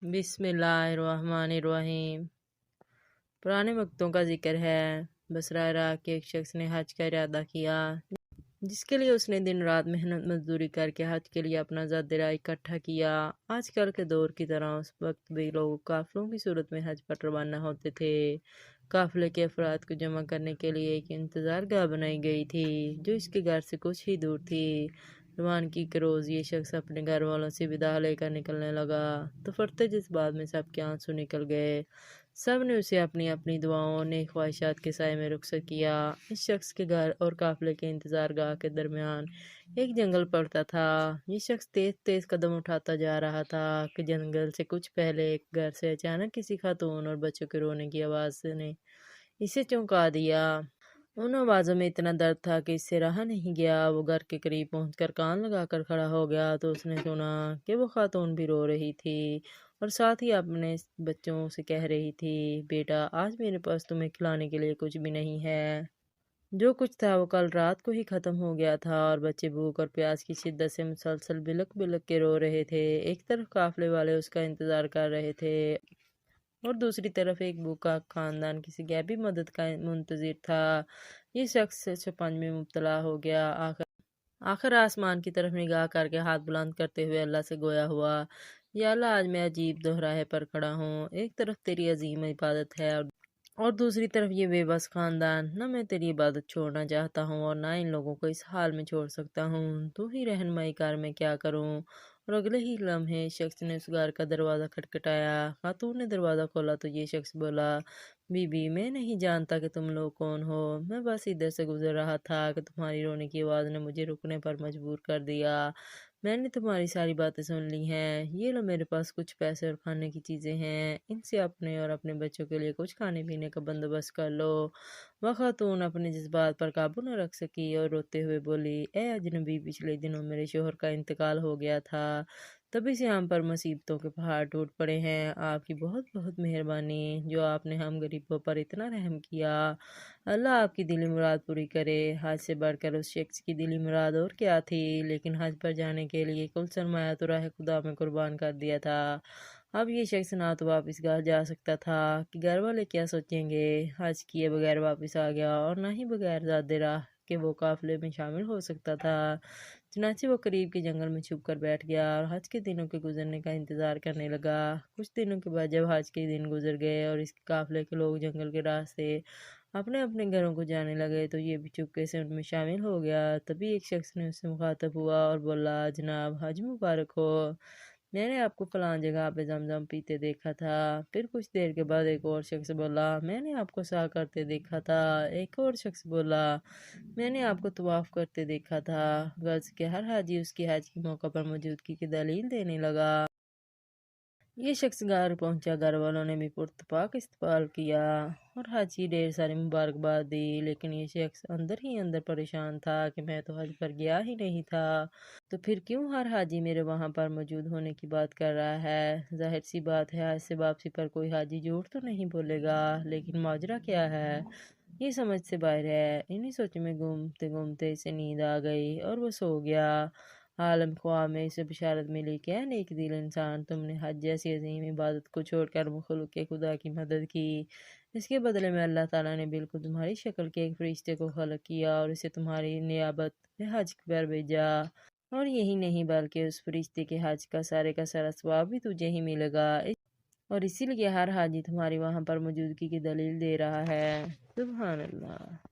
بسم اللہ الرحمن الرحیم۔ پرانے وقتوں کا ذکر ہے۔ بصرہ عراق کے ایک شخص نے حج کا ارادہ کیا، جس کے لیے اس نے دن رات محنت مزدوری کر کے حج کے لیے اپنا زاد درآمد اکٹھا کیا۔ آج کل کے دور کی طرح اس وقت بھی لوگ قافلوں کی صورت میں حج پر روانہ ہوتے تھے۔ قافلے کے افراد کو جمع کرنے کے لیے ایک انتظار گاہ بنائی گئی تھی، جو اس کے گھر سے کچھ ہی دور تھی۔ روانگی کے روز یہ شخص اپنے گھر والوں سے وداع لے کر نکلنے لگا تو فرتے جذبات میں سب کے آنسو نکل گئے۔ سب نے اسے اپنی اپنی دعاؤں اور نیک خواہشات کے سائے میں رخصت کیا۔ اس شخص کے گھر اور قافلے کے انتظار گاہ کے درمیان ایک جنگل پڑتا تھا۔ یہ شخص تیز تیز قدم اٹھاتا جا رہا تھا کہ جنگل سے کچھ پہلے ایک گھر سے اچانک کسی خاتون اور بچوں کے رونے کی آواز نے اسے چونکا دیا۔ ان آوازوں میں اتنا درد تھا کہ اس سے رہا نہیں گیا۔ وہ گھر کے قریب پہنچ کر کان لگا کر کھڑا ہو گیا تو اس نے سنا کہ وہ خاتون بھی رو رہی تھی اور ساتھ ہی اپنے بچوں سے کہہ رہی تھی، بیٹا آج میرے پاس تمہیں کھلانے کے لیے کچھ بھی نہیں ہے۔ جو کچھ تھا وہ کل رات کو ہی ختم ہو گیا تھا اور بچے بھوک اور پیاس کی شدت سے مسلسل بلک بلک کے رو رہے تھے۔ ایک طرف قافلے والے اس کا انتظار کر رہے تھے اور دوسری طرف ایک بھوکا خاندان کسی غیبی مدد کا منتظر تھا۔ یہ شخص شکنج میں مبتلا ہو گیا۔ آخر آسمان کی طرف نگاہ کر کے ہاتھ بلند کرتے ہوئے اللہ سے گویا ہوا، یا اللہ آج میں عجیب دوراہے پر کھڑا ہوں۔ ایک طرف تیری عظیم عبادت ہے اور دوسری طرف یہ بے بس خاندان۔ نہ میں تیری عبادت چھوڑنا چاہتا ہوں اور نہ ان لوگوں کو اس حال میں چھوڑ سکتا ہوں۔ تو ہی رہنمائی کر میں کیا کروں۔ اور اگلے ہی لمحے شخص نے اس گھر کا دروازہ کھٹکھٹایا۔ خاتون نے دروازہ کھولا تو یہ شخص بولا، بی بی میں نہیں جانتا کہ تم لوگ کون ہو۔ میں بس ادھر سے گزر رہا تھا کہ تمہاری رونے کی آواز نے مجھے رکنے پر مجبور کر دیا۔ میں نے تمہاری ساری باتیں سن لی ہیں۔ یہ لو میرے پاس کچھ پیسے اور کھانے کی چیزیں ہیں، ان سے اپنے اور اپنے بچوں کے لیے کچھ کھانے پینے کا بندوبست کر لو۔ وہ خاتون اپنے جذبات پر قابو نہ رکھ سکی اور روتے ہوئے بولی، اے اجنبی، پچھلے دنوں میرے شوہر کا انتقال ہو گیا تھا، تبھی سے ہم پر مصیبتوں کے پہاڑ ٹوٹ پڑے ہیں۔ آپ کی بہت بہت مہربانی جو آپ نے ہم غریبوں پر اتنا رحم کیا۔ اللہ آپ کی دلی مراد پوری کرے۔ حج سے بڑھ کر اس شخص کی دلی مراد اور کیا تھی، لیکن حج پر جانے کے لیے کل سرمایہ تو راہ خدا میں قربان کر دیا تھا۔ اب یہ شخص نہ تو واپس گھر جا سکتا تھا کہ گھر والے کیا سوچیں گے۔ حج کیے بغیر واپس آ گیا اور نہ ہی بغیر زاد راہ کہ وہ قافلے میں شامل ہو سکتا تھا۔ چنانچہ وہ قریب کے جنگل میں چھپ کر بیٹھ گیا اور حج کے دنوں کے گزرنے کا انتظار کرنے لگا۔ کچھ دنوں کے بعد جب حج کے دن گزر گئے اور اس قافلے کے لوگ جنگل کے راستے اپنے اپنے گھروں کو جانے لگے تو یہ بھی چپکے سے ان میں شامل ہو گیا۔ تبھی ایک شخص نے اس سے مخاطب ہوا اور بولا، جناب حج مبارک ہو، میں نے آپ کو فلاں جگہ پہ زمزم پیتے دیکھا تھا۔ پھر کچھ دیر کے بعد ایک اور شخص بولا، میں نے آپ کو سعی کرتے دیکھا تھا۔ ایک اور شخص بولا، میں نے آپ کو طواف کرتے دیکھا تھا۔ غرض کہ ہر حاجی اس کی حج کے موقع پر موجودگی کی دلیل دینے لگا۔ یہ شخص گھر پہنچا، گھر والوں نے بھی پرتپاک استقبال کیا اور حج کی ڈھیر ساری مبارکباد دی، لیکن یہ شخص اندر ہی اندر پریشان تھا کہ میں تو حج پر گیا ہی نہیں تھا، تو پھر کیوں ہر حاجی میرے وہاں پر موجود ہونے کی بات کر رہا ہے۔ ظاہر سی بات ہے حج سے واپسی پر کوئی حاجی جھوٹ تو نہیں بولے گا، لیکن ماجرا کیا ہے یہ سمجھ سے باہر ہے۔ انہی سوچوں میں گھومتے گھومتے اسے نیند آ گئی اور وہ سو گیا۔ عالم خواب میں اسے بشارت ملی کہ اے نیک دل انسان، تم نے حج جیسی عظیم عبادت کو چھوڑ کر مخلوق خدا کی مدد کی۔ اس کے بدلے میں اللہ تعالیٰ نے بالکل تمہاری شکل کے ایک فرشتے کو خلق کیا اور اسے تمہاری نیابت میں حج پر بھیجا۔ اور یہی نہیں بلکہ اس فرشتے کے حج کا سارا ثواب بھی تجھے ہی ملے گا، اور اسی لیے ہر حاجی تمہاری وہاں پر موجودگی کی دلیل دے رہا ہے۔ سبحان اللہ۔